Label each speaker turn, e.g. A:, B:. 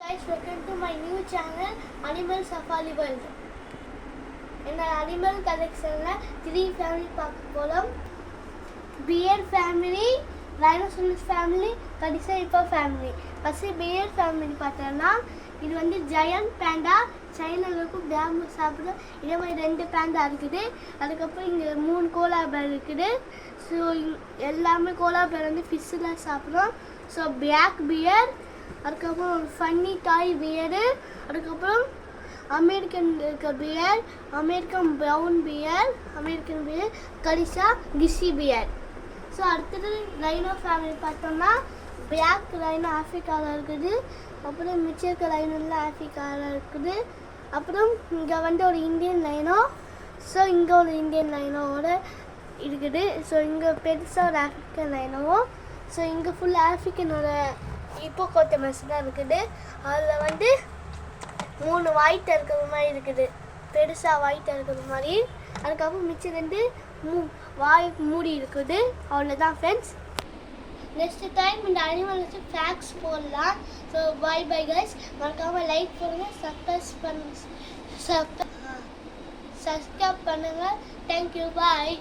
A: Guys, welcome to my new channel Animal Safari World. In our animal collection, 3 family பார்க்க போறோம். Bear family, Rhinoceros family, கடைசியா இப்போ family. First bear family பார்த்தோம்னா இது வந்து giant panda, சைனால இருக்கும் பேம்பு சாப்பிடும். இதே மாதிரி 2 panda இருக்குது. அதுக்கப்புறம் இங்கே 3 கோலா பேர் இருக்குது. ஸோ எல்லாமே கோலா பேர் வந்து ஃபிஷ்ஷில் சாப்பிடும். ஸோ பிளாக் பியர், அதுக்கப்புறம் ஒரு ஃபன்னி டாய் பியரு, அதுக்கப்புறம் அமெரிக்கன் இருக்க bear, American brown bear, American bear, கடைசா கிஸி பியர். ஸோ அடுத்தது ரைனோ ஃபேமிலி பார்த்தோம்னா பிளாக் ரைனோ ஆஃப்ரிக்காவில் இருக்குது. அப்புறம் மிச்சம் இருக்க ரைனோலாம் ஆஃப்ரிக்காவில் இருக்குது. அப்புறம் இங்கே வந்து ஒரு இந்தியன் ரைனோ. ஸோ இங்கே ஒரு இந்தியன் ரைனோவோட இருக்குது. ஸோ இங்கே பெருசாக ஒரு ஆஃப்ரிக்கன் ரைனோவும், ஸோ இங்கே ஃபுல் ஆஃப்ரிக்கனோட ஹிப்போபோட்டமஸ் தான் இருக்குது. அதில் வந்து 3 வாய்ட்ட இருக்கிற மாதிரி இருக்குது, பெருசாக வாய்ட்ட இருக்கிற மாதிரி. அதுக்கப்புறம் மிச்சம் 2 வாய் மூடி இருக்குது. அவ்வளோதான் ஃப்ரெண்ட்ஸ். நெக்ஸ்ட் டைம் இந்த அனிமல் வச்சு ஃபேக்ஸ் போடலாம். So bye bye guys. மறக்காமல் லைக் பண்ணுங்கள், சப்ஸ்கிரைப் பண்ணுங்கள். தேங்க்யூ, பாய்.